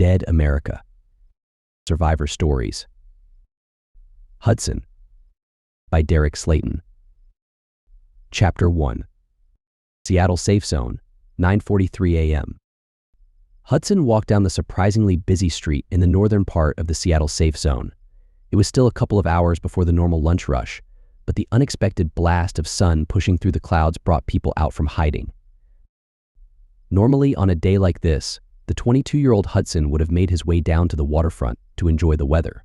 Dead America. Survivor Stories. Hudson by Derek Slayton. Chapter 1. Seattle Safe Zone, 9:43 a.m. Hudson walked down the surprisingly busy street in the northern part of the Seattle Safe Zone. It was still a couple of hours before the normal lunch rush, but the unexpected blast of sun pushing through the clouds brought people out from hiding. Normally, on a day like this, the 22-year-old Hudson would have made his way down to the waterfront to enjoy the weather.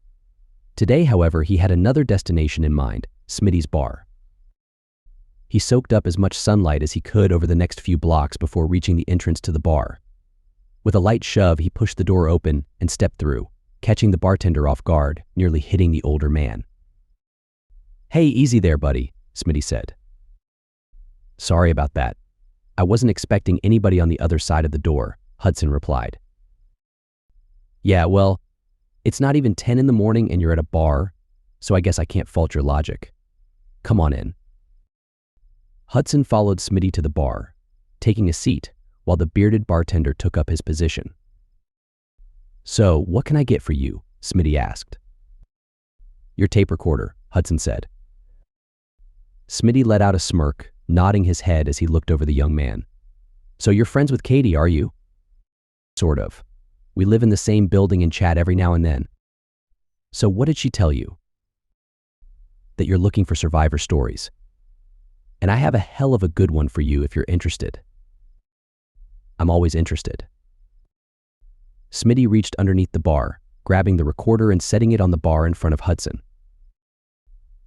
Today, however, he had another destination in mind, Smitty's bar. He soaked up as much sunlight as he could over the next few blocks before reaching the entrance to the bar. With a light shove, he pushed the door open and stepped through, catching the bartender off guard, nearly hitting the older man. "Hey, easy there, buddy," Smitty said. "Sorry about that. I wasn't expecting anybody on the other side of the door," Hudson replied. "Yeah, well, it's not even 10 in the morning and you're at a bar, so I guess I can't fault your logic. Come on in." Hudson followed Smitty to the bar, taking a seat while the bearded bartender took up his position. "So, what can I get for you?" Smitty asked. "Your tape recorder," Hudson said. Smitty let out a smirk, nodding his head as he looked over the young man. "So you're friends with Katie, are you?" "Sort of. We live in the same building and chat every now and then." "So what did she tell you?" "That you're looking for survivor stories. And I have a hell of a good one for you if you're interested." "I'm always interested." Smitty reached underneath the bar, grabbing the recorder and setting it on the bar in front of Hudson.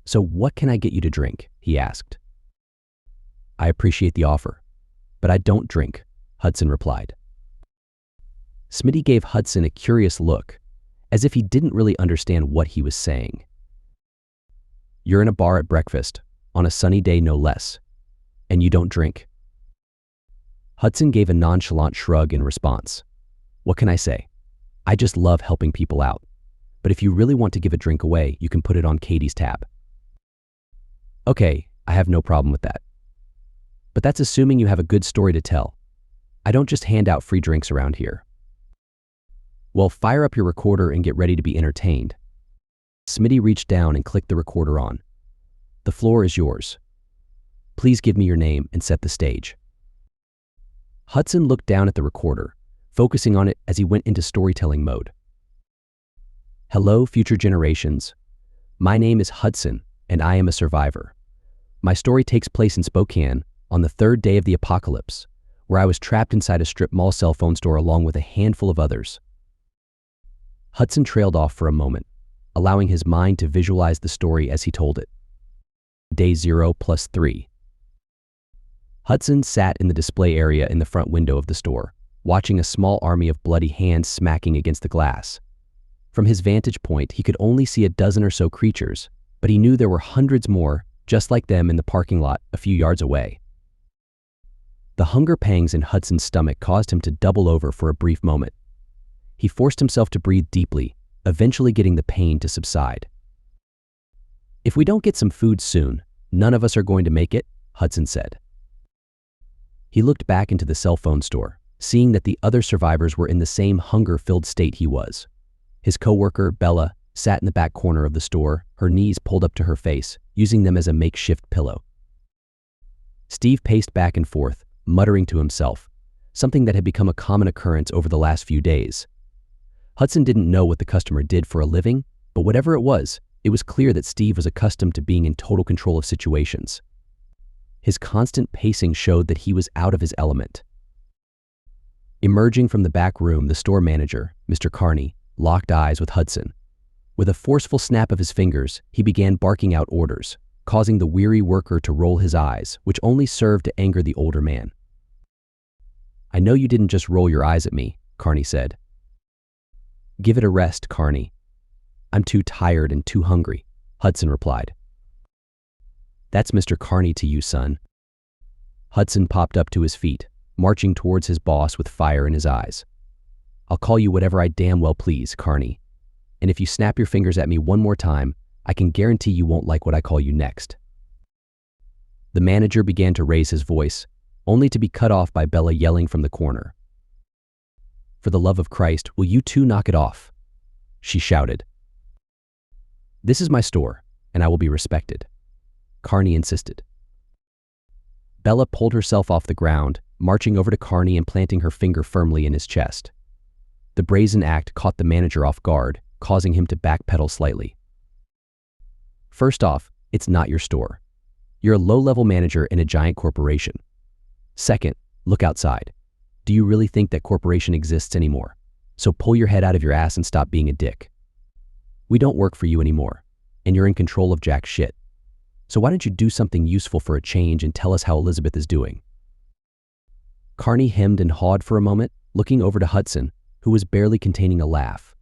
"So what can I get you to drink?" he asked. "I appreciate the offer, but I don't drink," Hudson replied. Smitty gave Hudson a curious look, as if he didn't really understand what he was saying. "You're in a bar at breakfast, on a sunny day no less, and you don't drink?" Hudson gave a nonchalant shrug in response. "What can I say? I just love helping people out. But if you really want to give a drink away, you can put it on Katie's tab." "Okay, I have no problem with that. But that's assuming you have a good story to tell. I don't just hand out free drinks around here." "Well, fire up your recorder and get ready to be entertained." Smitty reached down and clicked the recorder on. "The floor is yours. Please give me your name and set the stage." Hudson looked down at the recorder, focusing on it as he went into storytelling mode. "Hello, future generations. My name is Hudson, and I am a survivor. My story takes place in Spokane on the third day of the apocalypse, where I was trapped inside a strip mall cell phone store along with a handful of others." Hudson trailed off for a moment, allowing his mind to visualize the story as he told it. Day 0 plus 3. Hudson sat in the display area in the front window of the store, watching a small army of bloody hands smacking against the glass. From his vantage point, he could only see a dozen or so creatures, but he knew there were hundreds more, just like them in the parking lot a few yards away. The hunger pangs in Hudson's stomach caused him to double over for a brief moment. He forced himself to breathe deeply, eventually getting the pain to subside. "If we don't get some food soon, none of us are going to make it," Hudson said. He looked back into the cell phone store, seeing that the other survivors were in the same hunger-filled state he was. His coworker, Bella, sat in the back corner of the store, her knees pulled up to her face, using them as a makeshift pillow. Steve paced back and forth, muttering to himself, something that had become a common occurrence over the last few days. Hudson didn't know what the customer did for a living, but whatever it was clear that Steve was accustomed to being in total control of situations. His constant pacing showed that he was out of his element. Emerging from the back room, the store manager, Mr. Carney, locked eyes with Hudson. With a forceful snap of his fingers, he began barking out orders, causing the weary worker to roll his eyes, which only served to anger the older man. "I know you didn't just roll your eyes at me," Carney said. "Give it a rest, Carney. I'm too tired and too hungry," Hudson replied. "That's Mr. Carney to you, son." Hudson popped up to his feet, marching towards his boss with fire in his eyes. "I'll call you whatever I damn well please, Carney. And if you snap your fingers at me one more time, I can guarantee you won't like what I call you next." The manager began to raise his voice, only to be cut off by Bella yelling from the corner. For the love of Christ, will you two knock it off? She shouted. This is my store, and I will be respected, Carney insisted. Bella pulled herself off the ground, marching over to Carney and planting her finger firmly in his chest. The brazen act caught the manager off guard, causing him to backpedal slightly. First off, it's not your store. You're a low-level manager in a giant corporation. Second, look outside. Do you really think that corporation exists anymore? So pull your head out of your ass and stop being a dick. We don't work for you anymore, and you're in control of jack shit. So why don't you do something useful for a change and tell us how Elizabeth is doing? Carney hemmed and hawed for a moment, looking over to Hudson, who was barely containing a laugh.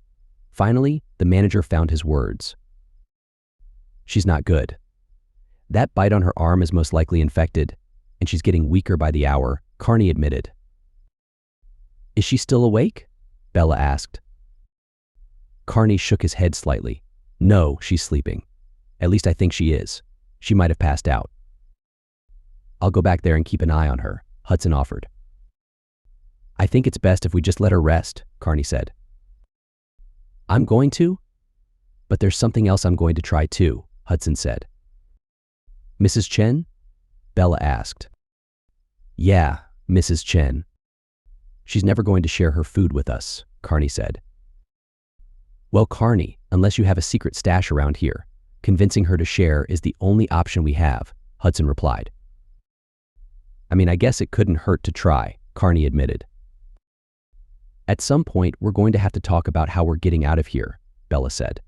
Finally, the manager found his words. She's not good. That bite on her arm is most likely infected, and she's getting weaker by the hour, Carney admitted. Is she still awake? Bella asked. Carney shook his head slightly. No, she's sleeping. At least I think she is. She might have passed out. I'll go back there and keep an eye on her, Hudson offered. I think it's best if we just let her rest, Carney said. I'm going to? But there's something else I'm going to try too, Hudson said. Mrs. Chen? Bella asked. Yeah, Mrs. Chen. She's never going to share her food with us, Carney said. Well, Carney, unless you have a secret stash around here, convincing her to share is the only option we have, Hudson replied. I mean, I guess it couldn't hurt to try, Carney admitted. At some point, we're going to have to talk about how we're getting out of here, Bella said.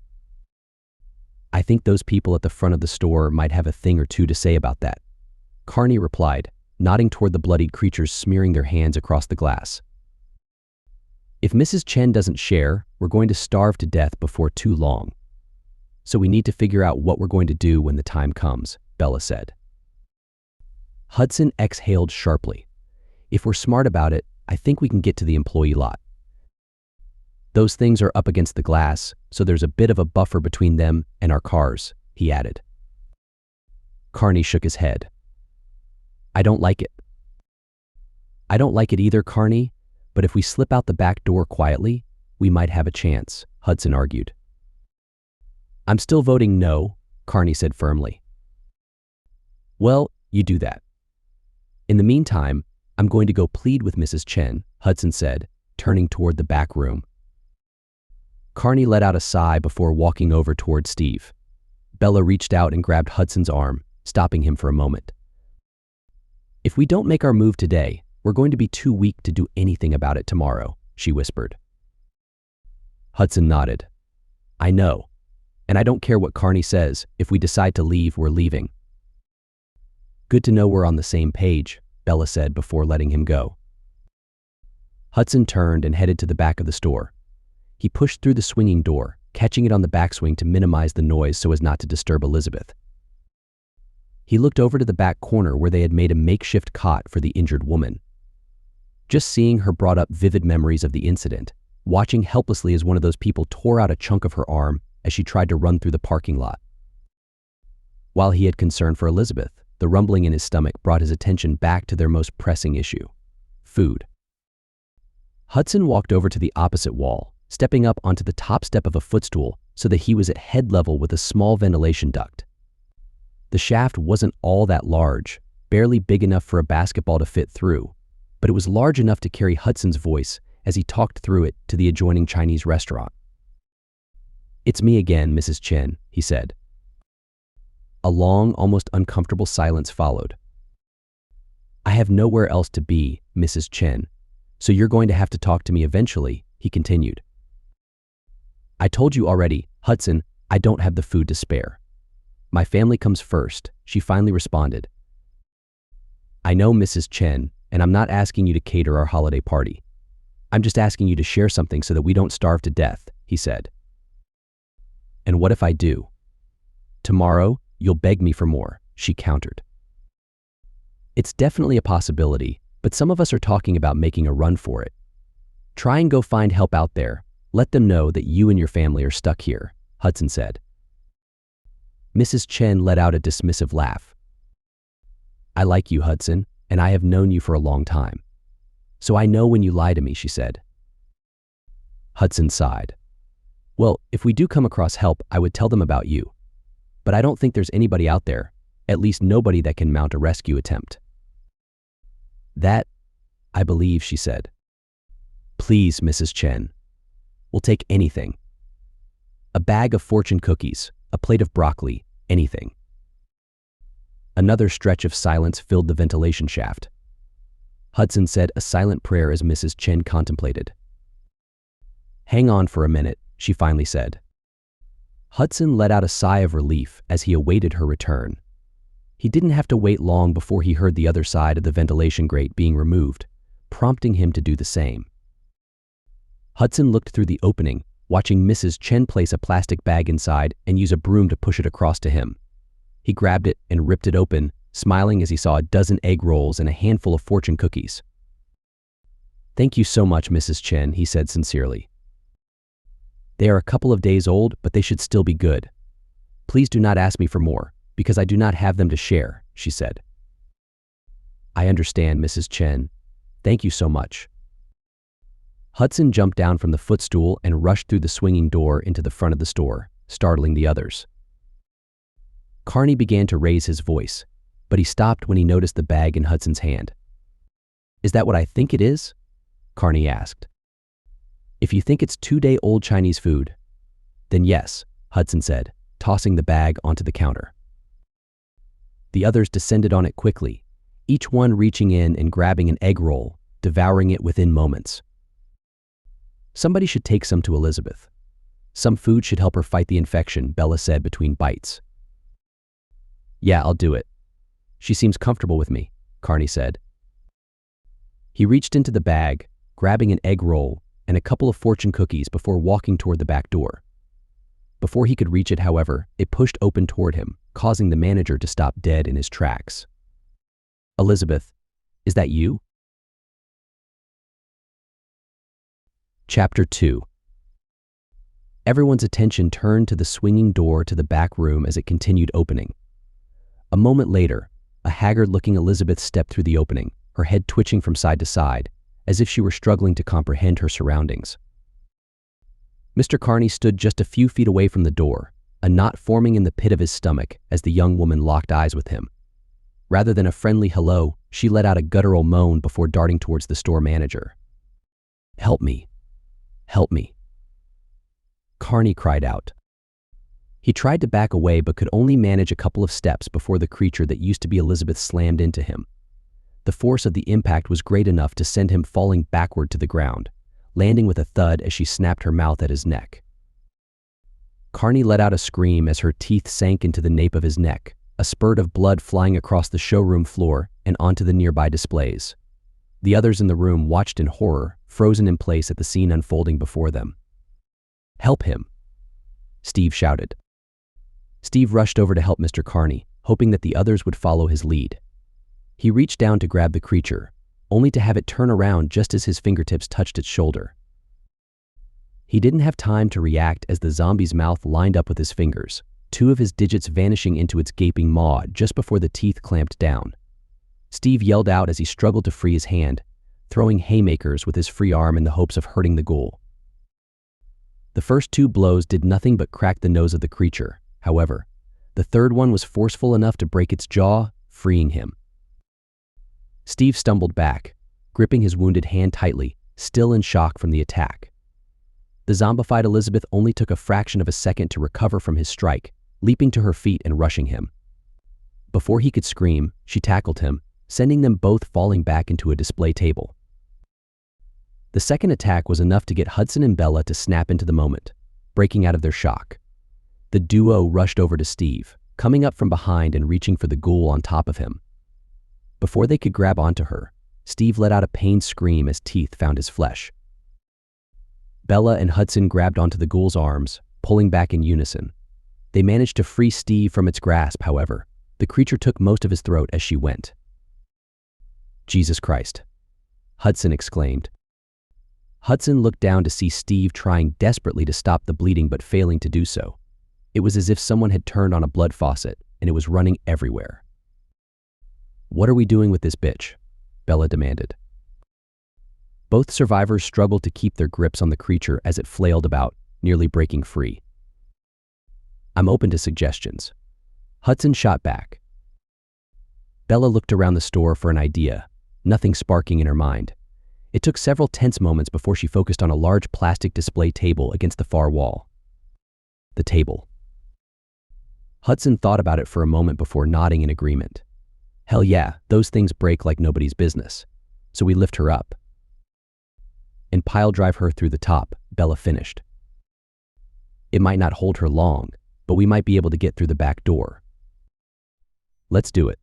I think those people at the front of the store might have a thing or two to say about that, Carney replied, nodding toward the bloodied creatures smearing their hands across the glass. If Mrs. Chen doesn't share, we're going to starve to death before too long. So we need to figure out what we're going to do when the time comes, Bella said. Hudson exhaled sharply. If we're smart about it, I think we can get to the employee lot. Those things are up against the glass, so there's a bit of a buffer between them and our cars, he added. Carney shook his head. I don't like it. I don't like it either, Carney, but if we slip out the back door quietly, we might have a chance, Hudson argued. I'm still voting no, Carney said firmly. Well, you do that. In the meantime, I'm going to go plead with Mrs. Chen, Hudson said, turning toward the back room. Carney let out a sigh before walking over toward Steve. Bella reached out and grabbed Hudson's arm, stopping him for a moment. If we don't make our move today, we're going to be too weak to do anything about it tomorrow, she whispered. Hudson nodded. I know, and I don't care what Carney says. If we decide to leave, we're leaving. Good to know we're on the same page, Bella said before letting him go. Hudson turned and headed to the back of the store. He pushed through the swinging door, catching it on the backswing to minimize the noise so as not to disturb Elizabeth. He looked over to the back corner where they had made a makeshift cot for the injured woman. Just seeing her brought up vivid memories of the incident, watching helplessly as one of those people tore out a chunk of her arm as she tried to run through the parking lot. While he had concern for Elizabeth, the rumbling in his stomach brought his attention back to their most pressing issue: food. Hudson walked over to the opposite wall, stepping up onto the top step of a footstool so that he was at head level with a small ventilation duct. The shaft wasn't all that large, barely big enough for a basketball to fit through, but it was large enough to carry Hudson's voice as he talked through it to the adjoining Chinese restaurant. It's me again, Mrs. Chen, he said. A long, almost uncomfortable silence followed. I have nowhere else to be, Mrs. Chen, so you're going to have to talk to me eventually, he continued. I told you already, Hudson, I don't have the food to spare. My family comes first, she finally responded. I know, Mrs. Chen, and I'm not asking you to cater our holiday party. I'm just asking you to share something so that we don't starve to death, he said. And what if I do? Tomorrow, you'll beg me for more, she countered. It's definitely a possibility, but some of us are talking about making a run for it. Try and go find help out there. Let them know that you and your family are stuck here, Hudson said. Mrs. Chen let out a dismissive laugh. I like you, Hudson, and I have known you for a long time. So I know when you lie to me, she said. Hudson sighed. Well, if we do come across help, I would tell them about you. But I don't think there's anybody out there, at least nobody that can mount a rescue attempt. That, I believe, she said. Please, Mrs. Chen. We'll take anything. A bag of fortune cookies, a plate of broccoli, anything. Another stretch of silence filled the ventilation shaft. Hudson said a silent prayer as Mrs. Chen contemplated. Hang on for a minute, she finally said. Hudson let out a sigh of relief as he awaited her return. He didn't have to wait long before he heard the other side of the ventilation grate being removed, prompting him to do the same. Hudson looked through the opening, watching Mrs. Chen place a plastic bag inside and use a broom to push it across to him. He grabbed it and ripped it open, smiling as he saw a dozen egg rolls and a handful of fortune cookies. Thank you so much, Mrs. Chen, he said sincerely. They are a couple of days old, but they should still be good. Please do not ask me for more, because I do not have them to share, she said. I understand, Mrs. Chen. Thank you so much. Hudson jumped down from the footstool and rushed through the swinging door into the front of the store, startling the others. Carney began to raise his voice, but he stopped when he noticed the bag in Hudson's hand. Is that what I think it is? Carney asked. If you think it's 2-day-old Chinese food, then yes, Hudson said, tossing the bag onto the counter. The others descended on it quickly, each one reaching in and grabbing an egg roll, devouring it within moments. Somebody should take some to Elizabeth. Some food should help her fight the infection, Bella said between bites. Yeah, I'll do it. She seems comfortable with me, Carney said. He reached into the bag, grabbing an egg roll and a couple of fortune cookies before walking toward the back door. Before he could reach it, however, it pushed open toward him, causing the manager to stop dead in his tracks. Elizabeth, is that you? Chapter 2. Everyone's attention turned to the swinging door to the back room as it continued opening. A moment later, a haggard-looking Elizabeth stepped through the opening, her head twitching from side to side, as if she were struggling to comprehend her surroundings. Mr. Carney stood just a few feet away from the door, a knot forming in the pit of his stomach as the young woman locked eyes with him. Rather than a friendly hello, she let out a guttural moan before darting towards the store manager. Help me. Help me. Carney cried out. He tried to back away but could only manage a couple of steps before the creature that used to be Elizabeth slammed into him. The force of the impact was great enough to send him falling backward to the ground, landing with a thud as she snapped her mouth at his neck. Carney let out a scream as her teeth sank into the nape of his neck, a spurt of blood flying across the showroom floor and onto the nearby displays. The others in the room watched in horror, frozen in place at the scene unfolding before them. Help him, Steve shouted. Steve rushed over to help Mr. Carney, hoping that the others would follow his lead. He reached down to grab the creature, only to have it turn around just as his fingertips touched its shoulder. He didn't have time to react as the zombie's mouth lined up with his fingers, two of his digits vanishing into its gaping maw just before the teeth clamped down. Steve yelled out as he struggled to free his hand, throwing haymakers with his free arm in the hopes of hurting the ghoul. The first two blows did nothing but crack the nose of the creature. However, the third one was forceful enough to break its jaw, freeing him. Steve stumbled back, gripping his wounded hand tightly, still in shock from the attack. The zombified Elizabeth only took a fraction of a second to recover from his strike, leaping to her feet and rushing him. Before he could scream, she tackled him, sending them both falling back into a display table. The second attack was enough to get Hudson and Bella to snap into the moment, breaking out of their shock. The duo rushed over to Steve, coming up from behind and reaching for the ghoul on top of him. Before they could grab onto her, Steve let out a pained scream as teeth found his flesh. Bella and Hudson grabbed onto the ghoul's arms, pulling back in unison. They managed to free Steve from its grasp, however. The creature took most of his throat as she went. Jesus Christ, Hudson exclaimed. Hudson looked down to see Steve trying desperately to stop the bleeding but failing to do so. It was as if someone had turned on a blood faucet, and it was running everywhere. What are we doing with this bitch? Bella demanded. Both survivors struggled to keep their grips on the creature as it flailed about, nearly breaking free. "I'm open to suggestions," Hudson shot back. Bella looked around the store for an idea, nothing sparking in her mind. It took several tense moments before she focused on a large plastic display table against the far wall. The table. Hudson thought about it for a moment before nodding in agreement. "Hell yeah, those things break like nobody's business. So we lift her up and pile drive her through the top," Bella finished. "It might not hold her long, but we might be able to get through the back door." "Let's do it."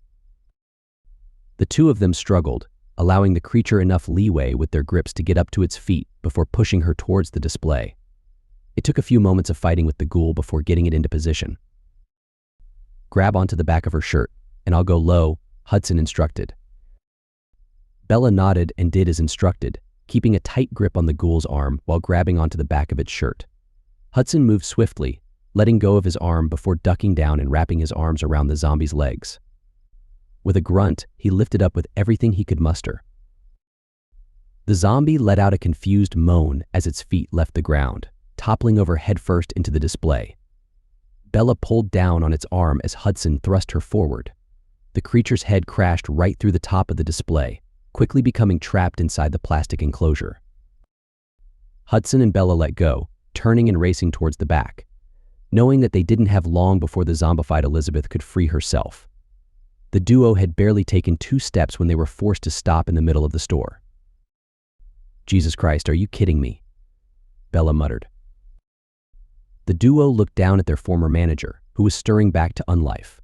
The two of them struggled, allowing the creature enough leeway with their grips to get up to its feet before pushing her towards the display. It took a few moments of fighting with the ghoul before getting it into position. "Grab onto the back of her shirt, and I'll go low," Hudson instructed. Bella nodded and did as instructed, keeping a tight grip on the ghoul's arm while grabbing onto the back of its shirt. Hudson moved swiftly, letting go of his arm before ducking down and wrapping his arms around the zombie's legs. With a grunt, he lifted up with everything he could muster. The zombie let out a confused moan as its feet left the ground, toppling over headfirst into the display. Bella pulled down on its arm as Hudson thrust her forward. The creature's head crashed right through the top of the display, quickly becoming trapped inside the plastic enclosure. Hudson and Bella let go, turning and racing towards the back, knowing that they didn't have long before the zombified Elizabeth could free herself. The duo had barely taken 2 steps when they were forced to stop in the middle of the store. "Jesus Christ, are you kidding me?" Bella muttered. The duo looked down at their former manager, who was stirring back to unlife.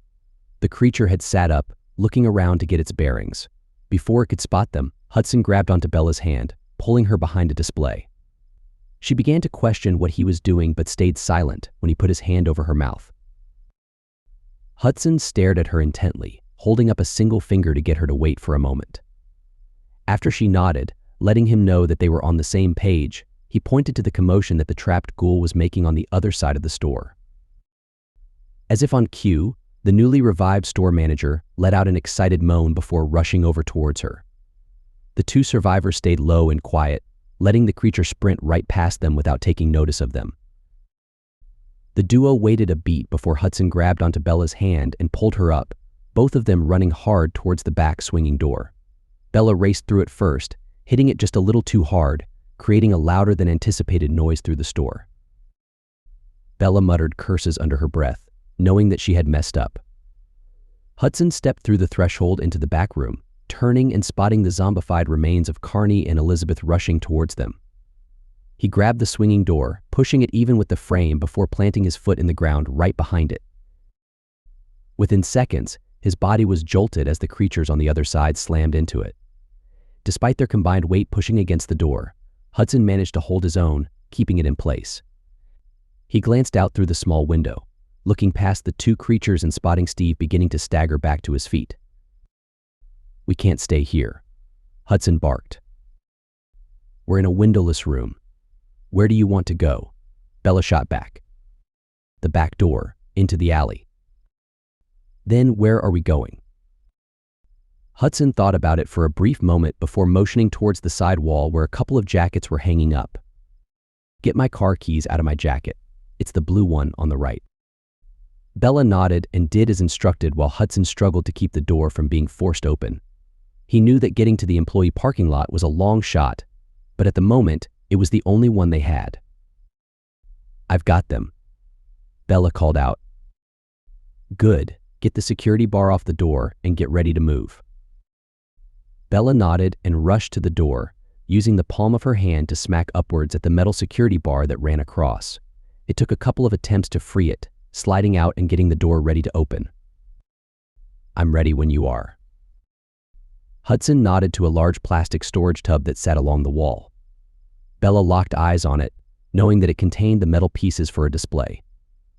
The creature had sat up, looking around to get its bearings. Before it could spot them, Hudson grabbed onto Bella's hand, pulling her behind a display. She began to question what he was doing but stayed silent when he put his hand over her mouth. Hudson stared at her intently, holding up a single finger to get her to wait for a moment. After she nodded, letting him know that they were on the same page, he pointed to the commotion that the trapped ghoul was making on the other side of the store. As if on cue, the newly revived store manager let out an excited moan before rushing over towards her. The 2 survivors stayed low and quiet, letting the creature sprint right past them without taking notice of them. The duo waited a beat before Hudson grabbed onto Bella's hand and pulled her up, both of them running hard towards the back swinging door. Bella raced through it first, hitting it just a little too hard, creating a louder than anticipated noise through the store. Bella muttered curses under her breath, knowing that she had messed up. Hudson stepped through the threshold into the back room, turning and spotting the zombified remains of Carney and Elizabeth rushing towards them. He grabbed the swinging door, pushing it even with the frame before planting his foot in the ground right behind it. Within seconds, his body was jolted as the creatures on the other side slammed into it. Despite their combined weight pushing against the door, Hudson managed to hold his own, keeping it in place. He glanced out through the small window, looking past the 2 creatures and spotting Steve beginning to stagger back to his feet. "We can't stay here," Hudson barked. "We're in a windowless room. Where do you want to go?" Bella shot back. "The back door, into the alley." "Then where are we going?" Hudson thought about it for a brief moment before motioning towards the side wall where a couple of jackets were hanging up. "Get my car keys out of my jacket. It's the blue one on the right." Bella nodded and did as instructed while Hudson struggled to keep the door from being forced open. He knew that getting to the employee parking lot was a long shot, but at the moment, it was the only one they had. "I've got them," Bella called out. "Good. Get the security bar off the door and get ready to move." Bella nodded and rushed to the door, using the palm of her hand to smack upwards at the metal security bar that ran across. It took a couple of attempts to free it, sliding out and getting the door ready to open. "I'm ready when you are." Hudson nodded to a large plastic storage tub that sat along the wall. Bella locked eyes on it, knowing that it contained the metal pieces for a display.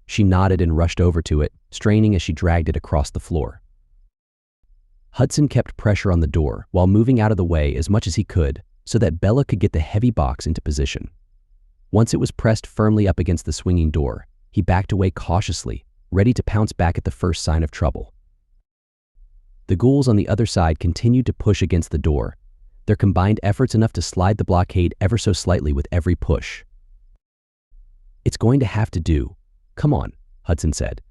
She nodded and rushed over to it, straining as she dragged it across the floor. Hudson kept pressure on the door while moving out of the way as much as he could so that Bella could get the heavy box into position. Once it was pressed firmly up against the swinging door, he backed away cautiously, ready to pounce back at the first sign of trouble. The ghouls on the other side continued to push against the door, their combined efforts enough to slide the blockade ever so slightly with every push. "It's going to have to do. Come on," Hudson said.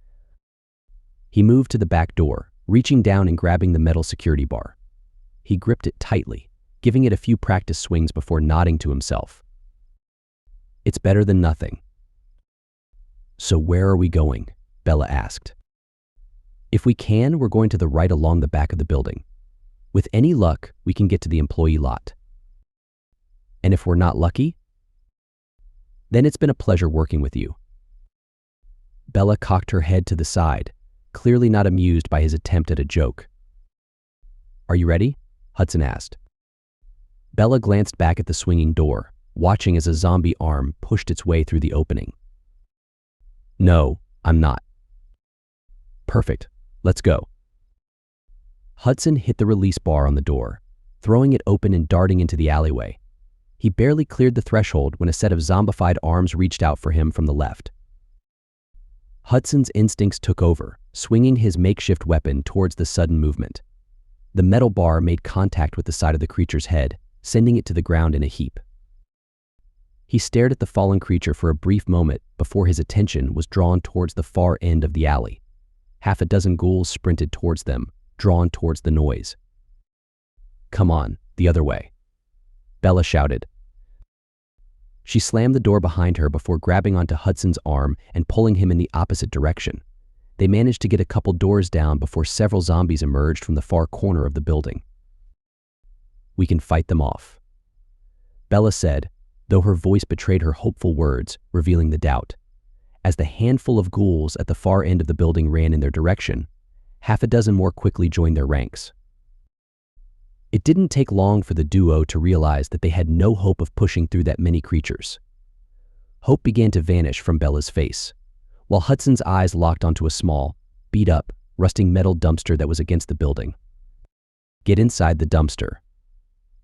He moved to the back door, reaching down and grabbing the metal security bar. He gripped it tightly, giving it a few practice swings before nodding to himself. "It's better than nothing." "So where are we going?" Bella asked. "If we can, we're going to the right along the back of the building. With any luck, we can get to the employee lot. And if we're not lucky? Then it's been a pleasure working with you." Bella cocked her head to the side, clearly not amused by his attempt at a joke. "Are you ready?" Hudson asked. Bella glanced back at the swinging door, watching as a zombie arm pushed its way through the opening. "No, I'm not." "Perfect. Let's go." Hudson hit the release bar on the door, throwing it open and darting into the alleyway. He barely cleared the threshold when a set of zombified arms reached out for him from the left. Hudson's instincts took over, swinging his makeshift weapon towards the sudden movement. The metal bar made contact with the side of the creature's head, sending it to the ground in a heap. He stared at the fallen creature for a brief moment before his attention was drawn towards the far end of the alley. Half a dozen ghouls sprinted towards them, drawn towards the noise. "Come on, the other way," Bella shouted. She slammed the door behind her before grabbing onto Hudson's arm and pulling him in the opposite direction. They managed to get a couple doors down before several zombies emerged from the far corner of the building. "We can fight them off," Bella said, though her voice betrayed her hopeful words, revealing the doubt. As the handful of ghouls at the far end of the building ran in their direction, half a dozen more quickly joined their ranks. It didn't take long for the duo to realize that they had no hope of pushing through that many creatures. Hope began to vanish from Bella's face, while Hudson's eyes locked onto a small, beat-up, rusting metal dumpster that was against the building. "Get inside the dumpster,"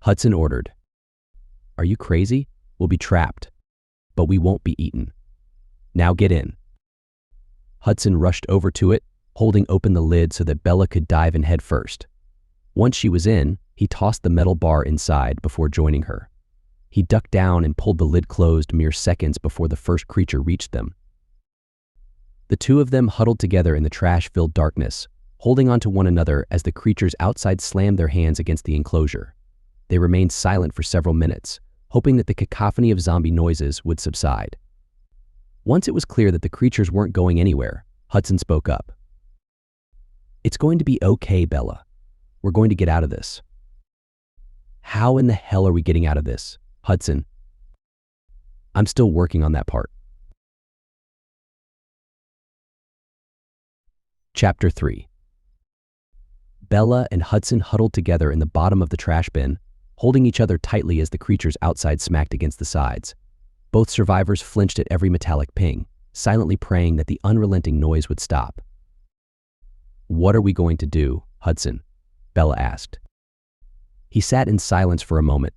Hudson ordered. "Are you crazy? We'll be trapped, but we won't be eaten. Now get in." Hudson rushed over to it, holding open the lid so that Bella could dive in head first. Once she was in, he tossed the metal bar inside before joining her. He ducked down and pulled the lid closed mere seconds before the first creature reached them. The two of them huddled together in the trash-filled darkness, holding onto one another as the creatures outside slammed their hands against the enclosure. They remained silent for several minutes, hoping that the cacophony of zombie noises would subside. Once it was clear that the creatures weren't going anywhere, Hudson spoke up. "It's going to be okay, Bella. We're going to get out of this." "How in the hell are we getting out of this, Hudson?" "I'm still working on that part." Chapter 3. Bella and Hudson huddled together in the bottom of the trash bin, holding each other tightly as the creatures outside smacked against the sides. Both survivors flinched at every metallic ping, silently praying that the unrelenting noise would stop. "What are we going to do, Hudson?" Bella asked. He sat in silence for a moment,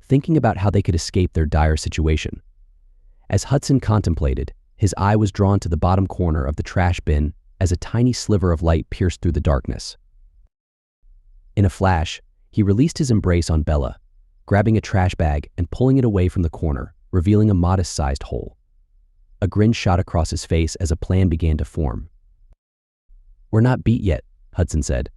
thinking about how they could escape their dire situation. As Hudson contemplated, his eye was drawn to the bottom corner of the trash bin as a tiny sliver of light pierced through the darkness. In a flash, he released his embrace on Bella, grabbing a trash bag and pulling it away from the corner, revealing a modest-sized hole. A grin shot across his face as a plan began to form. "We're not beat yet," Hudson said.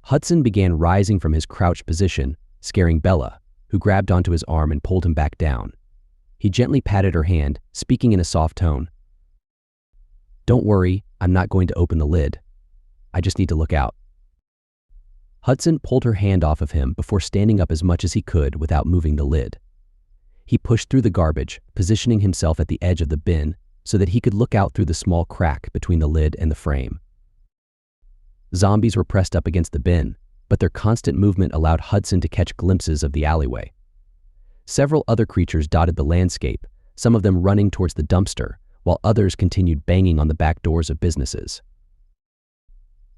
Hudson began rising from his crouched position, scaring Bella, who grabbed onto his arm and pulled him back down. He gently patted her hand, speaking in a soft tone. "Don't worry, I'm not going to open the lid. I just need to look out." Hudson pulled her hand off of him before standing up as much as he could without moving the lid. He pushed through the garbage, positioning himself at the edge of the bin so that he could look out through the small crack between the lid and the frame. Zombies were pressed up against the bin, but their constant movement allowed Hudson to catch glimpses of the alleyway. Several other creatures dotted the landscape, some of them running towards the dumpster, while others continued banging on the back doors of businesses.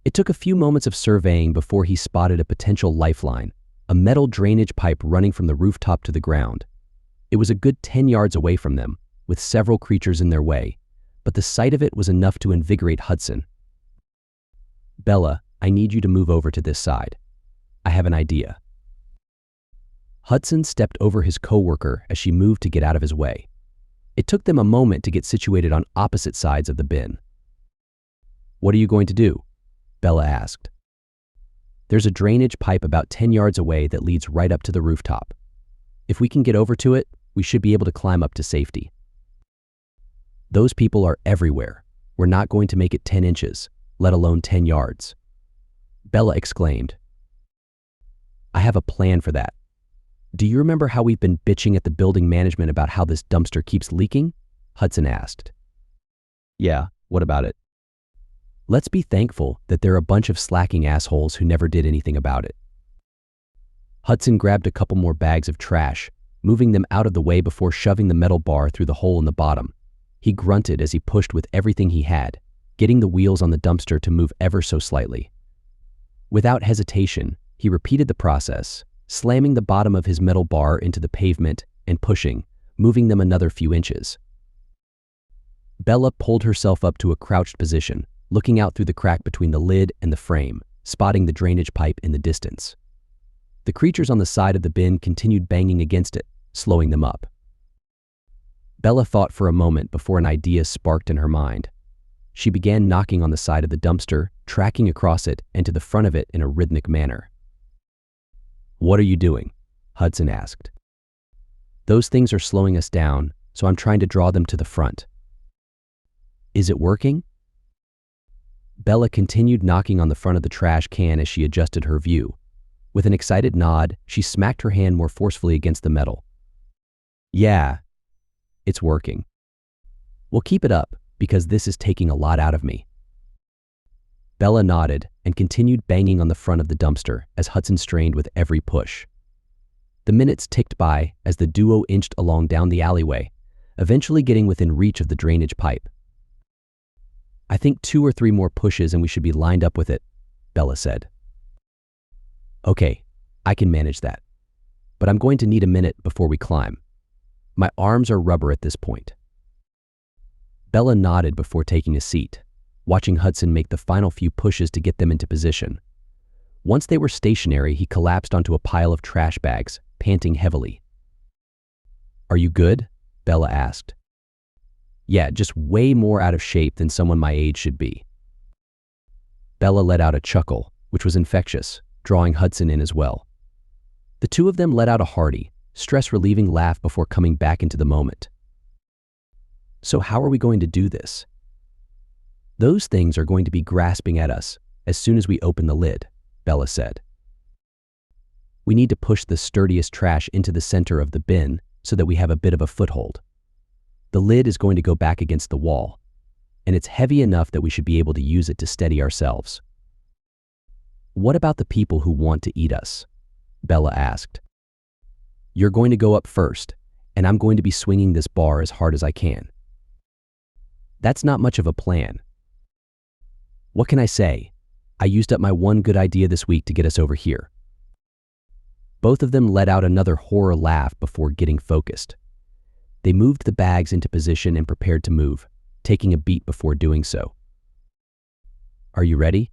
It took a few moments of surveying before he spotted a potential lifeline, a metal drainage pipe running from the rooftop to the ground. It was a good 10 yards away from them, with several creatures in their way, but the sight of it was enough to invigorate Hudson. "Bella, I need you to move over to this side. I have an idea." Hudson stepped over his coworker as she moved to get out of his way. It took them a moment to get situated on opposite sides of the bin. "What are you going to do?" Bella asked. "There's a drainage pipe about 10 yards away that leads right up to the rooftop. If we can get over to it, we should be able to climb up to safety." "Those people are everywhere. We're not going to make it 10 inches, let alone 10 yards. Bella exclaimed. "I have a plan for that. Do you remember how we've been bitching at the building management about how this dumpster keeps leaking?" Hudson asked. "Yeah, what about it?" "Let's be thankful that they're a bunch of slacking assholes who never did anything about it." Hudson grabbed a couple more bags of trash, moving them out of the way before shoving the metal bar through the hole in the bottom. He grunted as he pushed with everything he had, getting the wheels on the dumpster to move ever so slightly. Without hesitation, he repeated the process, slamming the bottom of his metal bar into the pavement and pushing, moving them another few inches. Bella pulled herself up to a crouched position, looking out through the crack between the lid and the frame, spotting the drainage pipe in the distance. The creatures on the side of the bin continued banging against it, slowing them up. Bella thought for a moment before an idea sparked in her mind. She began knocking on the side of the dumpster, tracking across it and to the front of it in a rhythmic manner. "What are you doing?" Hudson asked. "Those things are slowing us down, so I'm trying to draw them to the front." "Is it working?" Bella continued knocking on the front of the trash can as she adjusted her view. With an excited nod, she smacked her hand more forcefully against the metal. "Yeah, it's working. We'll keep it up because this is taking a lot out of me." Bella nodded and continued banging on the front of the dumpster as Hudson strained with every push. The minutes ticked by as the duo inched along down the alleyway, eventually getting within reach of the drainage pipe. "I think 2 or 3 more pushes and we should be lined up with it," Bella said. "Okay, I can manage that. But I'm going to need a minute before we climb. My arms are rubber at this point." Bella nodded before taking a seat, watching Hudson make the final few pushes to get them into position. Once they were stationary, he collapsed onto a pile of trash bags, panting heavily. "Are you good?" Bella asked. "Yeah, just way more out of shape than someone my age should be." Bella let out a chuckle, which was infectious, drawing Hudson in as well. The two of them let out a hearty, stress-relieving laugh before coming back into the moment. "So how are we going to do this?" "Those things are going to be grasping at us as soon as we open the lid," Bella said. "We need to push the sturdiest trash into the center of the bin so that we have a bit of a foothold. The lid is going to go back against the wall, and it's heavy enough that we should be able to use it to steady ourselves." "What about the people who want to eat us?" Bella asked. "You're going to go up first, and I'm going to be swinging this bar as hard as I can." "That's not much of a plan." "What can I say? I used up my one good idea this week to get us over here." Both of them let out another horror laugh before getting focused. They moved the bags into position and prepared to move, taking a beat before doing so. "Are you ready?"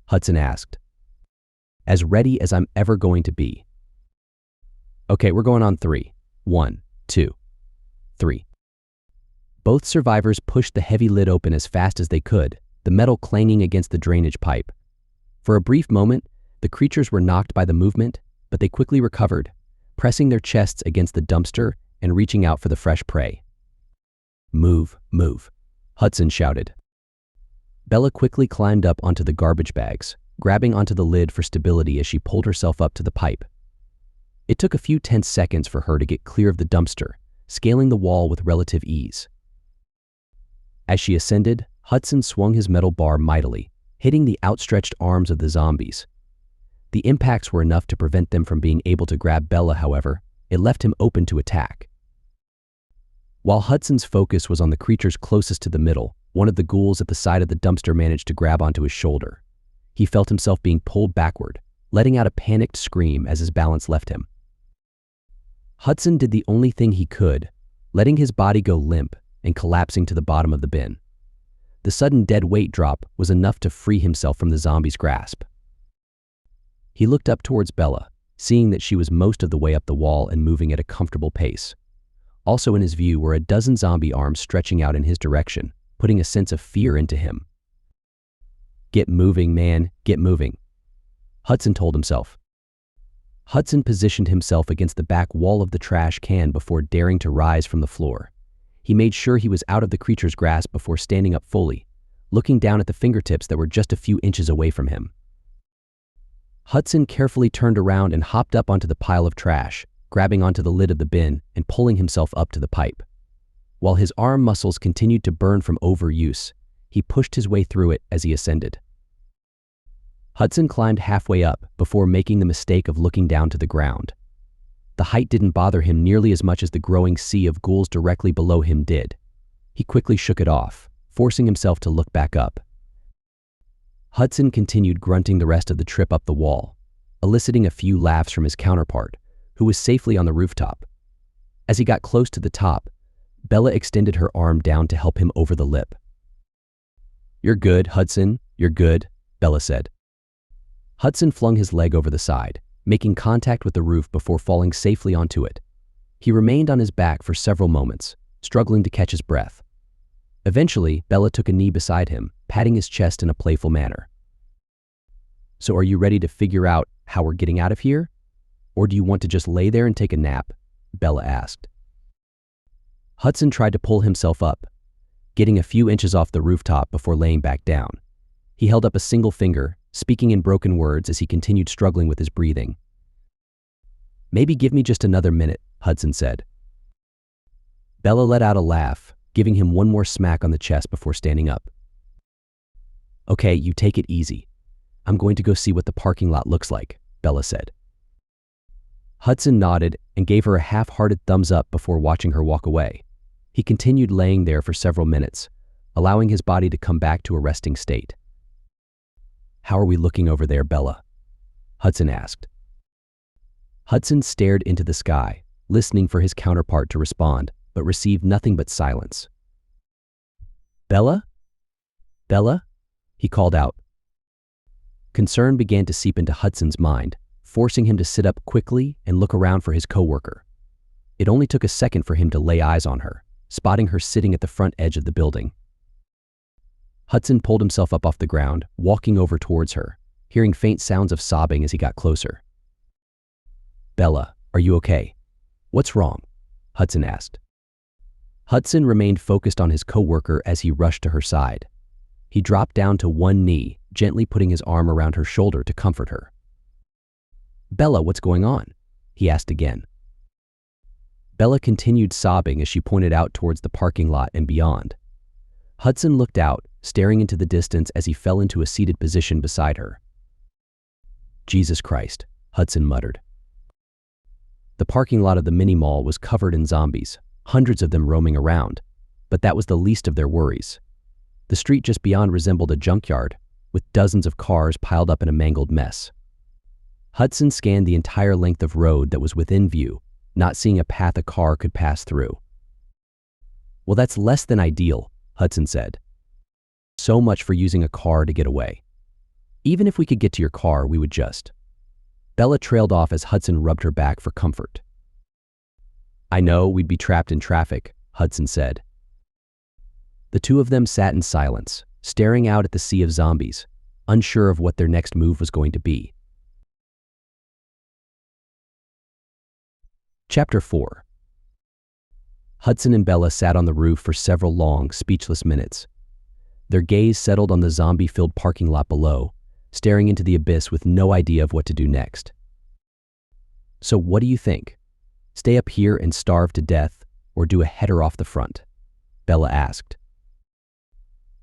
Hudson asked. "As ready as I'm ever going to be." "Okay, we're going on 3. 1, 2, 3. Both survivors pushed the heavy lid open as fast as they could, the metal clanging against the drainage pipe. For a brief moment, the creatures were knocked by the movement, but they quickly recovered, pressing their chests against the dumpster and reaching out for the fresh prey. "Move, move," Hudson shouted. Bella quickly climbed up onto the garbage bags, grabbing onto the lid for stability as she pulled herself up to the pipe. It took a few tense seconds for her to get clear of the dumpster, scaling the wall with relative ease. As she ascended, Hudson swung his metal bar mightily, hitting the outstretched arms of the zombies. The impacts were enough to prevent them from being able to grab Bella, however. It left him open to attack. While Hudson's focus was on the creatures closest to the middle, one of the ghouls at the side of the dumpster managed to grab onto his shoulder. He felt himself being pulled backward, letting out a panicked scream as his balance left him. Hudson did the only thing he could, letting his body go limp and collapsing to the bottom of the bin. The sudden dead weight drop was enough to free himself from the zombie's grasp. He looked up towards Bella, seeing that she was most of the way up the wall and moving at a comfortable pace. Also in his view were a dozen zombie arms stretching out in his direction, putting a sense of fear into him. "Get moving, man, get moving," Hudson told himself. Hudson positioned himself against the back wall of the trash can before daring to rise from the floor. He made sure he was out of the creature's grasp before standing up fully, looking down at the fingertips that were just a few inches away from him. Hudson carefully turned around and hopped up onto the pile of trash, grabbing onto the lid of the bin and pulling himself up to the pipe. While his arm muscles continued to burn from overuse, he pushed his way through it as he ascended. Hudson climbed halfway up before making the mistake of looking down to the ground. The height didn't bother him nearly as much as the growing sea of ghouls directly below him did. He quickly shook it off, forcing himself to look back up. Hudson continued grunting the rest of the trip up the wall, eliciting a few laughs from his counterpart, who was safely on the rooftop. As he got close to the top, Bella extended her arm down to help him over the lip. "You're good, Hudson, you're good," Bella said. Hudson flung his leg over the side, making contact with the roof before falling safely onto it. He remained on his back for several moments, struggling to catch his breath. Eventually, Bella took a knee beside him, patting his chest in a playful manner. "So are you ready to figure out how we're getting out of here? Or do you want to just lay there and take a nap?" Bella asked. Hudson tried to pull himself up, getting a few inches off the rooftop before laying back down. He held up a single finger, speaking in broken words as he continued struggling with his breathing. "Maybe give me just another minute," Hudson said. Bella let out a laugh, giving him one more smack on the chest before standing up. "Okay, you take it easy. I'm going to go see what the parking lot looks like," Bella said. Hudson nodded and gave her a half-hearted thumbs up before watching her walk away. He continued laying there for several minutes, allowing his body to come back to a resting state. "How are we looking over there, Bella?" Hudson asked. Hudson stared into the sky, listening for his counterpart to respond, but received nothing but silence. "Bella? Bella?" he called out. Concern began to seep into Hudson's mind, forcing him to sit up quickly and look around for his coworker. It only took a second for him to lay eyes on her, spotting her sitting at the front edge of the building. Hudson pulled himself up off the ground, walking over towards her, hearing faint sounds of sobbing as he got closer. "Bella, are you okay? What's wrong?" Hudson asked. Hudson remained focused on his coworker as he rushed to her side. He dropped down to one knee, gently putting his arm around her shoulder to comfort her. "Bella, what's going on?" he asked again. Bella continued sobbing as she pointed out towards the parking lot and beyond. Hudson looked out, staring into the distance as he fell into a seated position beside her. "Jesus Christ," Hudson muttered. The parking lot of the mini-mall was covered in zombies, hundreds of them roaming around, but that was the least of their worries. The street just beyond resembled a junkyard, with dozens of cars piled up in a mangled mess. Hudson scanned the entire length of road that was within view, not seeing a path a car could pass through. "Well, that's less than ideal," Hudson said. "So much for using a car to get away. Even if we could get to your car, we would just..." Bella trailed off as Hudson rubbed her back for comfort. "I know, we'd be trapped in traffic," Hudson said. The two of them sat in silence, staring out at the sea of zombies, unsure of what their next move was going to be. Chapter 4. Hudson and Bella sat on the roof for several long, speechless minutes. Their gaze settled on the zombie-filled parking lot below, staring into the abyss with no idea of what to do next. "So what do you think? Stay up here and starve to death, or do a header off the front?" Bella asked.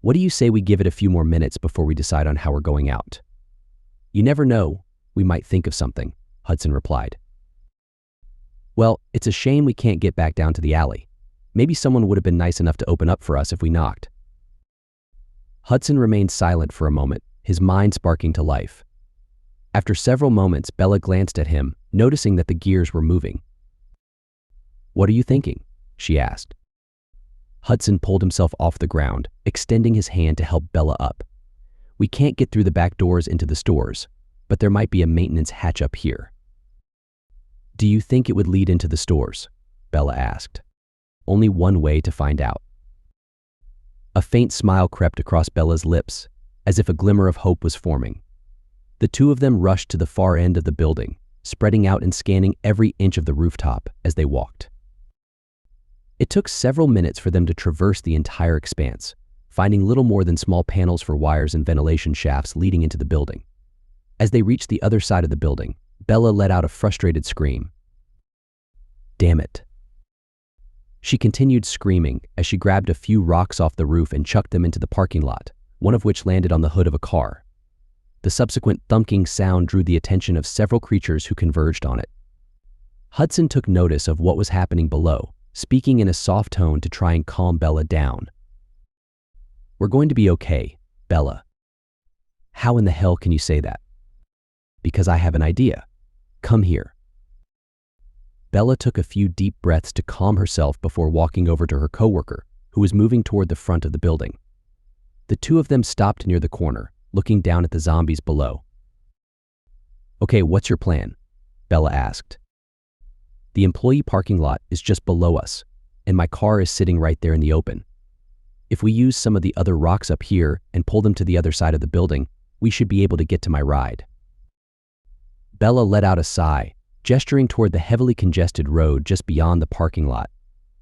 "What do you say we give it a few more minutes before we decide on how we're going out?" "You never know, we might think of something," Hudson replied. "Well, it's a shame we can't get back down to the alley. Maybe someone would have been nice enough to open up for us if we knocked." Hudson remained silent for a moment, his mind sparking to life. After several moments, Bella glanced at him, noticing that the gears were moving. "What are you thinking?" she asked. Hudson pulled himself off the ground, extending his hand to help Bella up. "We can't get through the back doors into the stores, but there might be a maintenance hatch up here." Do you think it would lead into the stores? Bella asked. Only one way to find out. A faint smile crept across Bella's lips, as if a glimmer of hope was forming. The two of them rushed to the far end of the building, spreading out and scanning every inch of the rooftop as they walked. It took several minutes for them to traverse the entire expanse, finding little more than small panels for wires and ventilation shafts leading into the building. As they reached the other side of the building, Bella let out a frustrated scream. Damn it. She continued screaming as she grabbed a few rocks off the roof and chucked them into the parking lot, one of which landed on the hood of a car. The subsequent thunking sound drew the attention of several creatures who converged on it. Hudson took notice of what was happening below, speaking in a soft tone to try and calm Bella down. We're going to be okay, Bella. How in the hell can you say that? Because I have an idea. Come here. Bella took a few deep breaths to calm herself before walking over to her coworker, who was moving toward the front of the building. The two of them stopped near the corner, looking down at the zombies below. Okay, what's your plan? Bella asked. The employee parking lot is just below us, and my car is sitting right there in the open. If we use some of the other rocks up here and pull them to the other side of the building, we should be able to get to my ride. Bella let out a sigh, gesturing toward the heavily congested road just beyond the parking lot.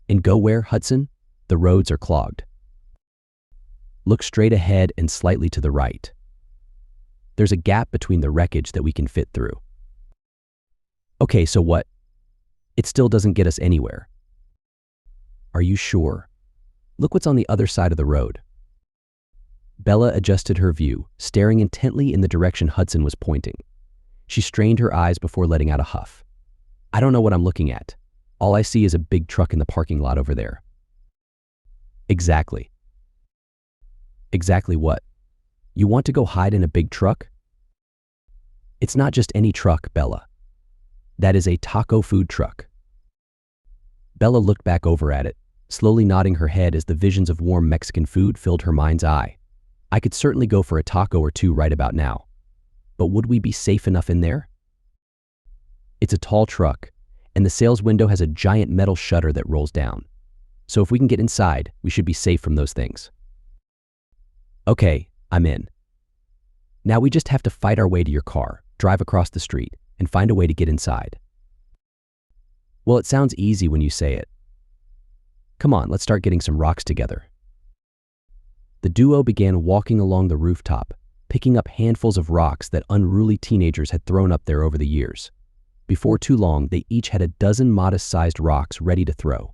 And go where, Hudson? The roads are clogged. Look straight ahead and slightly to the right. There's a gap between the wreckage that we can fit through. Okay, so what? It still doesn't get us anywhere. Are you sure? Look what's on the other side of the road. Bella adjusted her view, staring intently in the direction Hudson was pointing. She strained her eyes before letting out a huff. I don't know what I'm looking at. All I see is a big truck in the parking lot over there. Exactly. Exactly what? You want to go hide in a big truck? It's not just any truck, Bella. That is a taco food truck. Bella looked back over at it, slowly nodding her head as the visions of warm Mexican food filled her mind's eye. I could certainly go for a taco or two right about now. But would we be safe enough in there? It's a tall truck, and the sales window has a giant metal shutter that rolls down. So if we can get inside, we should be safe from those things. Okay, I'm in. Now we just have to fight our way to your car, drive across the street, and find a way to get inside. Well, it sounds easy when you say it. Come on, let's start getting some rocks together. The duo began walking along the rooftop, picking up handfuls of rocks that unruly teenagers had thrown up there over the years. Before too long, they each had a dozen modest-sized rocks ready to throw.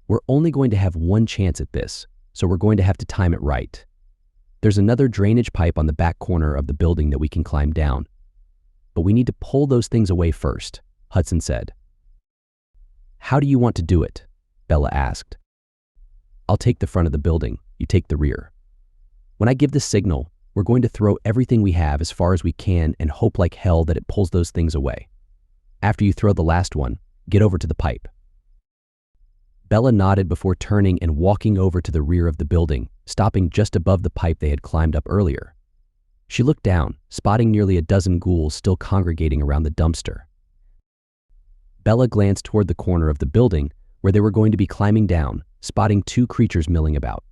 We're only going to have one chance at this, so we're going to have to time it right. There's another drainage pipe on the back corner of the building that we can climb down. But we need to pull those things away first, Hudson said. How do you want to do it? Bella asked. I'll take the front of the building, you take the rear. When I give the signal, we're going to throw everything we have as far as we can and hope like hell that it pulls those things away. After you throw the last one, get over to the pipe. Bella nodded before turning and walking over to the rear of the building, stopping just above the pipe they had climbed up earlier. She looked down, spotting nearly a dozen ghouls still congregating around the dumpster. Bella glanced toward the corner of the building where they were going to be climbing down, spotting two creatures milling about.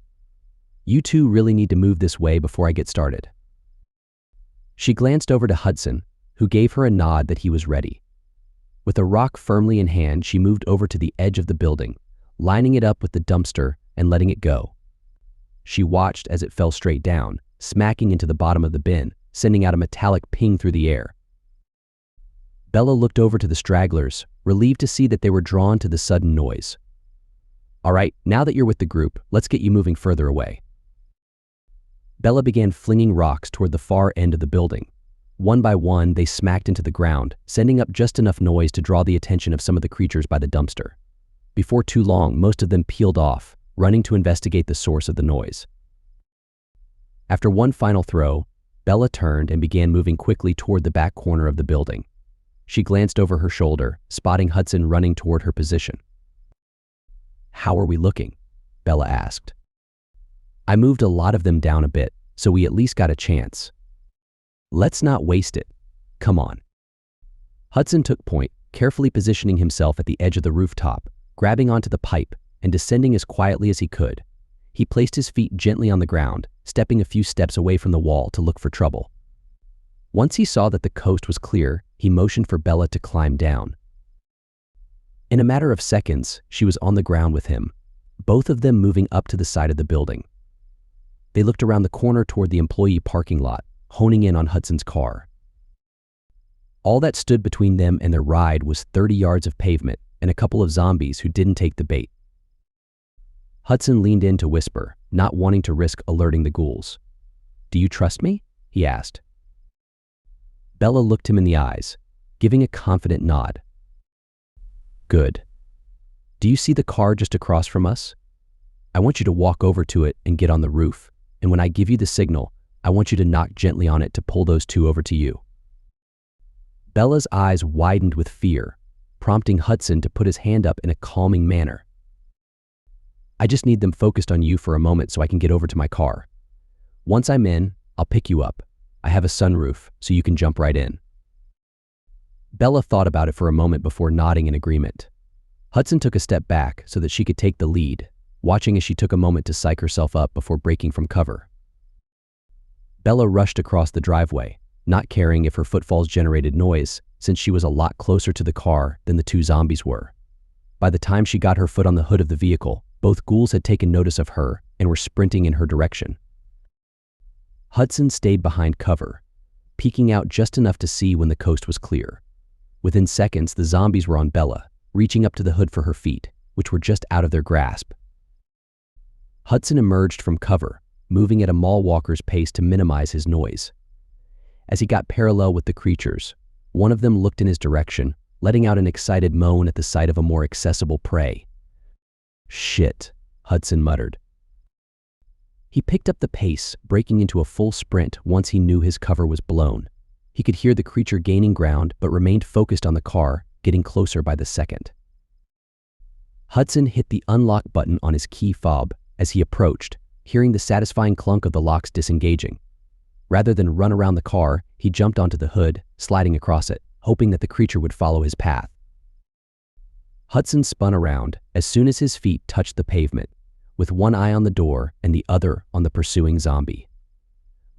You two really need to move this way before I get started. She glanced over to Hudson, who gave her a nod that he was ready. With a rock firmly in hand, she moved over to the edge of the building, lining it up with the dumpster and letting it go. She watched as it fell straight down, smacking into the bottom of the bin, sending out a metallic ping through the air. Bella looked over to the stragglers, relieved to see that they were drawn to the sudden noise. All right, now that you're with the group, let's get you moving further away. Bella began flinging rocks toward the far end of the building. One by one, they smacked into the ground, sending up just enough noise to draw the attention of some of the creatures by the dumpster. Before too long, most of them peeled off, running to investigate the source of the noise. After one final throw, Bella turned and began moving quickly toward the back corner of the building. She glanced over her shoulder, spotting Hudson running toward her position. How are we looking? Bella asked. I moved a lot of them down a bit, so we at least got a chance. Let's not waste it. Come on. Hudson took point, carefully positioning himself at the edge of the rooftop, grabbing onto the pipe and descending as quietly as he could. He placed his feet gently on the ground, stepping a few steps away from the wall to look for trouble. Once he saw that the coast was clear, he motioned for Bella to climb down. In a matter of seconds, she was on the ground with him, both of them moving up to the side of the building. They looked around the corner toward the employee parking lot, honing in on Hudson's car. All that stood between them and their ride was 30 yards of pavement and a couple of zombies who didn't take the bait. Hudson leaned in to whisper, not wanting to risk alerting the ghouls. "Do you trust me?" he asked. Bella looked him in the eyes, giving a confident nod. "Good. Do you see the car just across from us? I want you to walk over to it and get on the roof, and when I give you the signal, I want you to knock gently on it to pull those two over to you." Bella's eyes widened with fear, prompting Hudson to put his hand up in a calming manner. "I just need them focused on you for a moment so I can get over to my car. Once I'm in, I'll pick you up. I have a sunroof, so you can jump right in." Bella thought about it for a moment before nodding in agreement. Hudson took a step back so that she could take the lead, watching as she took a moment to psych herself up before breaking from cover. Bella rushed across the driveway, not caring if her footfalls generated noise, since she was a lot closer to the car than the two zombies were. By the time she got her foot on the hood of the vehicle, both ghouls had taken notice of her and were sprinting in her direction. Hudson stayed behind cover, peeking out just enough to see when the coast was clear. Within seconds, the zombies were on Bella, reaching up to the hood for her feet, which were just out of their grasp. Hudson emerged from cover, moving at a mall walker's pace to minimize his noise. As he got parallel with the creatures, one of them looked in his direction, letting out an excited moan at the sight of a more accessible prey. "Shit," Hudson muttered. He picked up the pace, breaking into a full sprint once he knew his cover was blown. He could hear the creature gaining ground but remained focused on the car, getting closer by the second. Hudson hit the unlock button on his key fob as he approached, hearing the satisfying clunk of the locks disengaging. Rather than run around the car, he jumped onto the hood, sliding across it, hoping that the creature would follow his path. Hudson spun around as soon as his feet touched the pavement, with one eye on the door and the other on the pursuing zombie.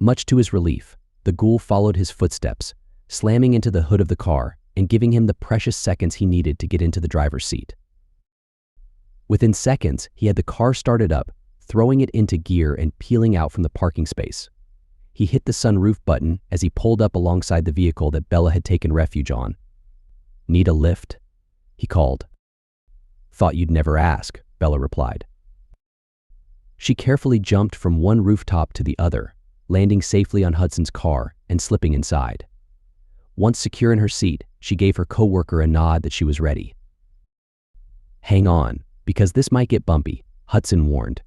Much to his relief, the ghoul followed his footsteps, slamming into the hood of the car and giving him the precious seconds he needed to get into the driver's seat. Within seconds, he had the car started up, throwing it into gear and peeling out from the parking space. He hit the sunroof button as he pulled up alongside the vehicle that Bella had taken refuge on. "Need a lift?" he called. "Thought you'd never ask," Bella replied. She carefully jumped from one rooftop to the other, landing safely on Hudson's car and slipping inside. Once secure in her seat, she gave her coworker a nod that she was ready. "Hang on, because this might get bumpy," Hudson warned.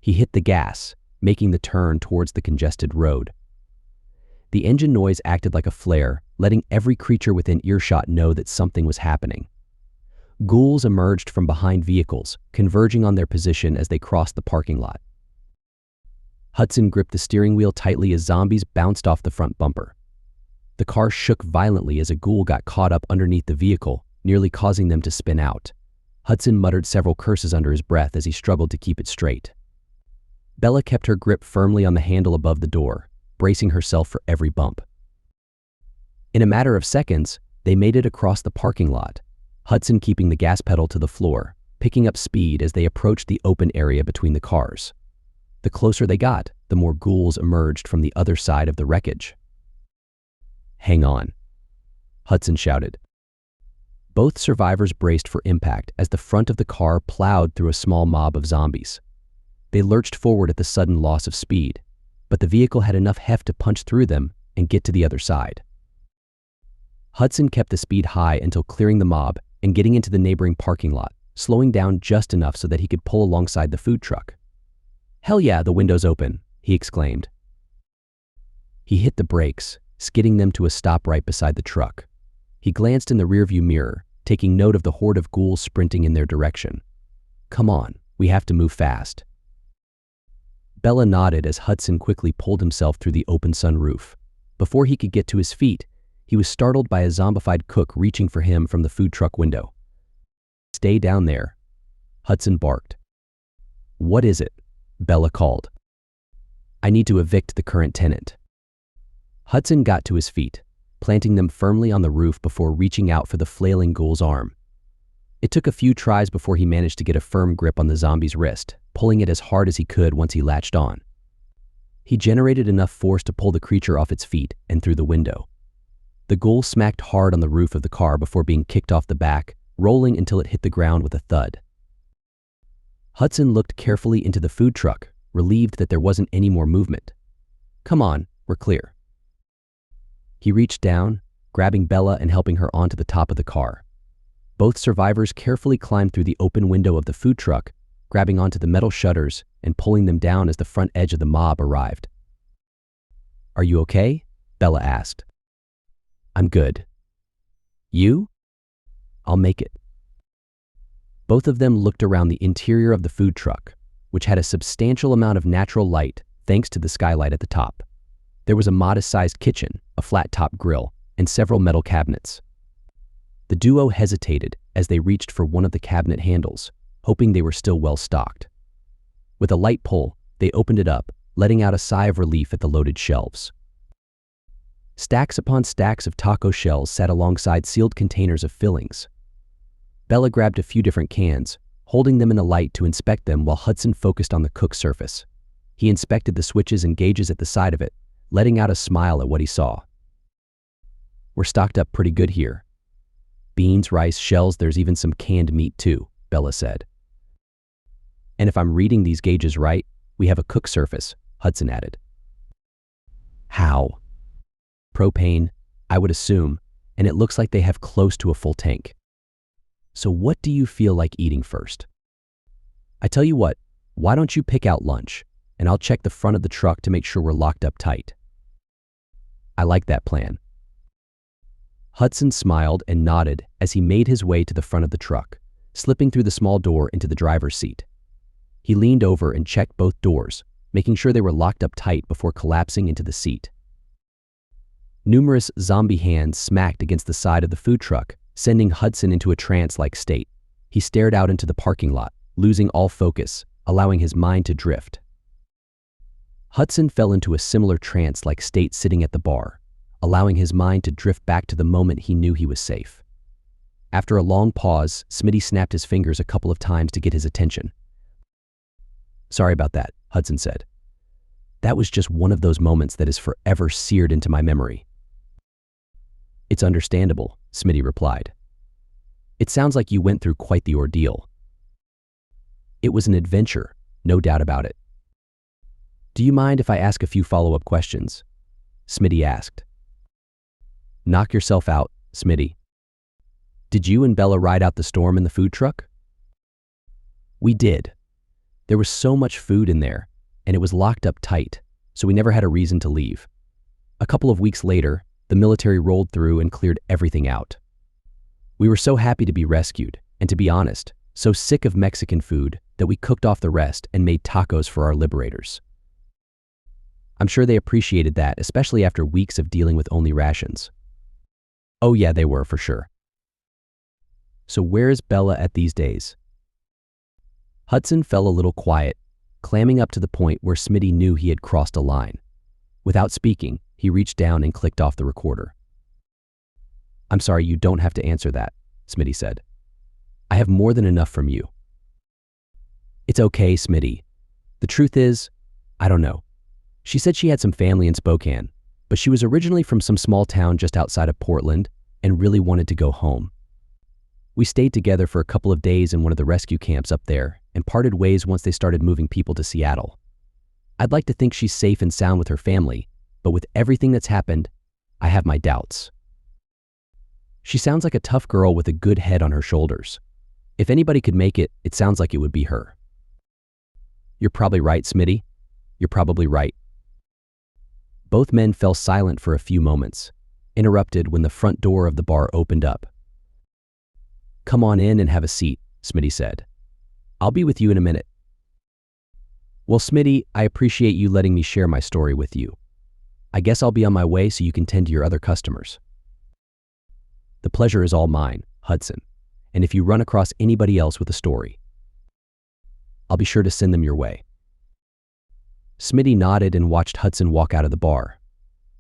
He hit the gas, making the turn towards the congested road. The engine noise acted like a flare, letting every creature within earshot know that something was happening. Ghouls emerged from behind vehicles, converging on their position as they crossed the parking lot. Hudson gripped the steering wheel tightly as zombies bounced off the front bumper. The car shook violently as a ghoul got caught up underneath the vehicle, nearly causing them to spin out. Hudson muttered several curses under his breath as he struggled to keep it straight. Bella kept her grip firmly on the handle above the door, bracing herself for every bump. In a matter of seconds, they made it across the parking lot, Hudson keeping the gas pedal to the floor, picking up speed as they approached the open area between the cars. The closer they got, the more ghouls emerged from the other side of the wreckage. "Hang on," Hudson shouted. Both survivors braced for impact as the front of the car plowed through a small mob of zombies. They lurched forward at the sudden loss of speed, but the vehicle had enough heft to punch through them and get to the other side. Hudson kept the speed high until clearing the mob and getting into the neighboring parking lot, slowing down just enough so that he could pull alongside the food truck. "Hell yeah, the window's open," he exclaimed. He hit the brakes, skidding them to a stop right beside the truck. He glanced in the rearview mirror, taking note of the horde of ghouls sprinting in their direction. "Come on, we have to move fast." Bella nodded as Hudson quickly pulled himself through the open sunroof. Before he could get to his feet, he was startled by a zombified cook reaching for him from the food truck window. "Stay down there," Hudson barked. "What is it?" Bella called. "I need to evict the current tenant." Hudson got to his feet, planting them firmly on the roof before reaching out for the flailing ghoul's arm. It took a few tries before he managed to get a firm grip on the zombie's wrist, pulling it as hard as he could once he latched on. He generated enough force to pull the creature off its feet and through the window. The ghoul smacked hard on the roof of the car before being kicked off the back, rolling until it hit the ground with a thud. Hudson looked carefully into the food truck, relieved that there wasn't any more movement. "Come on, we're clear." He reached down, grabbing Bella and helping her onto the top of the car. Both survivors carefully climbed through the open window of the food truck, grabbing onto the metal shutters and pulling them down as the front edge of the mob arrived. "Are you okay?" Bella asked. "I'm good." "You?" "I'll make it." Both of them looked around the interior of the food truck, which had a substantial amount of natural light thanks to the skylight at the top. There was a modest-sized kitchen, a flat-top grill, and several metal cabinets. The duo hesitated as they reached for one of the cabinet handles, hoping they were still well stocked. With a light pull, they opened it up, letting out a sigh of relief at the loaded shelves. Stacks upon stacks of taco shells sat alongside sealed containers of fillings. Bella grabbed a few different cans, holding them in the light to inspect them while Hudson focused on the cook's surface. He inspected the switches and gauges at the side of it, letting out a smile at what he saw. "We're stocked up pretty good here. Beans, rice, shells, there's even some canned meat too," Bella said. "And if I'm reading these gauges right, we have a cook surface," Hudson added. "How?" "Propane, I would assume, and it looks like they have close to a full tank. So what do you feel like eating first?" "I tell you what, why don't you pick out lunch, and I'll check the front of the truck to make sure we're locked up tight." "I like that plan." Hudson smiled and nodded as he made his way to the front of the truck, slipping through the small door into the driver's seat. He leaned over and checked both doors, making sure they were locked up tight before collapsing into the seat. Numerous zombie hands smacked against the side of the food truck, sending Hudson into a trance-like state. He stared out into the parking lot, losing all focus, allowing his mind to drift. Hudson fell into a similar trance-like state sitting at the bar, allowing his mind to drift back to the moment he knew he was safe. After a long pause, Smitty snapped his fingers a couple of times to get his attention. "Sorry about that," Hudson said. "That was just one of those moments that is forever seared into my memory." "It's understandable," Smitty replied. "It sounds like you went through quite the ordeal." "It was an adventure, no doubt about it." "Do you mind if I ask a few follow-up questions?" Smitty asked. "Knock yourself out, Smitty. Did you and Bella ride out the storm in the food truck?" "We did. There was so much food in there, and it was locked up tight, so we never had a reason to leave. A couple of weeks later, the military rolled through and cleared everything out. We were so happy to be rescued, and to be honest, so sick of Mexican food that we cooked off the rest and made tacos for our liberators. I'm sure they appreciated that, especially after weeks of dealing with only rations." "Oh yeah, they were, for sure." "So where is Bella at these days?" Hudson fell a little quiet, clamming up to the point where Smitty knew he had crossed a line. Without speaking, he reached down and clicked off the recorder. "I'm sorry, you don't have to answer that," Smitty said. "I have more than enough from you." "It's okay, Smitty. The truth is, I don't know. She said she had some family in Spokane, but she was originally from some small town just outside of Portland and really wanted to go home. We stayed together for a couple of days in one of the rescue camps up there and parted ways once they started moving people to Seattle. I'd like to think she's safe and sound with her family, but with everything that's happened, I have my doubts. She sounds like a tough girl with a good head on her shoulders. If anybody could make it, it sounds like it would be her." "You're probably right, Smitty. You're probably right." Both men fell silent for a few moments, interrupted when the front door of the bar opened up. "Come on in and have a seat," Smitty said. "I'll be with you in a minute." "Well, Smitty, I appreciate you letting me share my story with you. I guess I'll be on my way so you can tend to your other customers." The pleasure is all mine, Hudson. And if you run across anybody else with a story, I'll be sure to send them your way." Smitty nodded and watched Hudson walk out of the bar.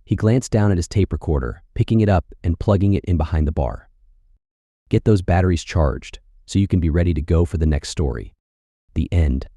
He glanced down at his tape recorder, picking it up and plugging it in behind the bar. "Get those batteries charged so you can be ready to go for the next story." The end.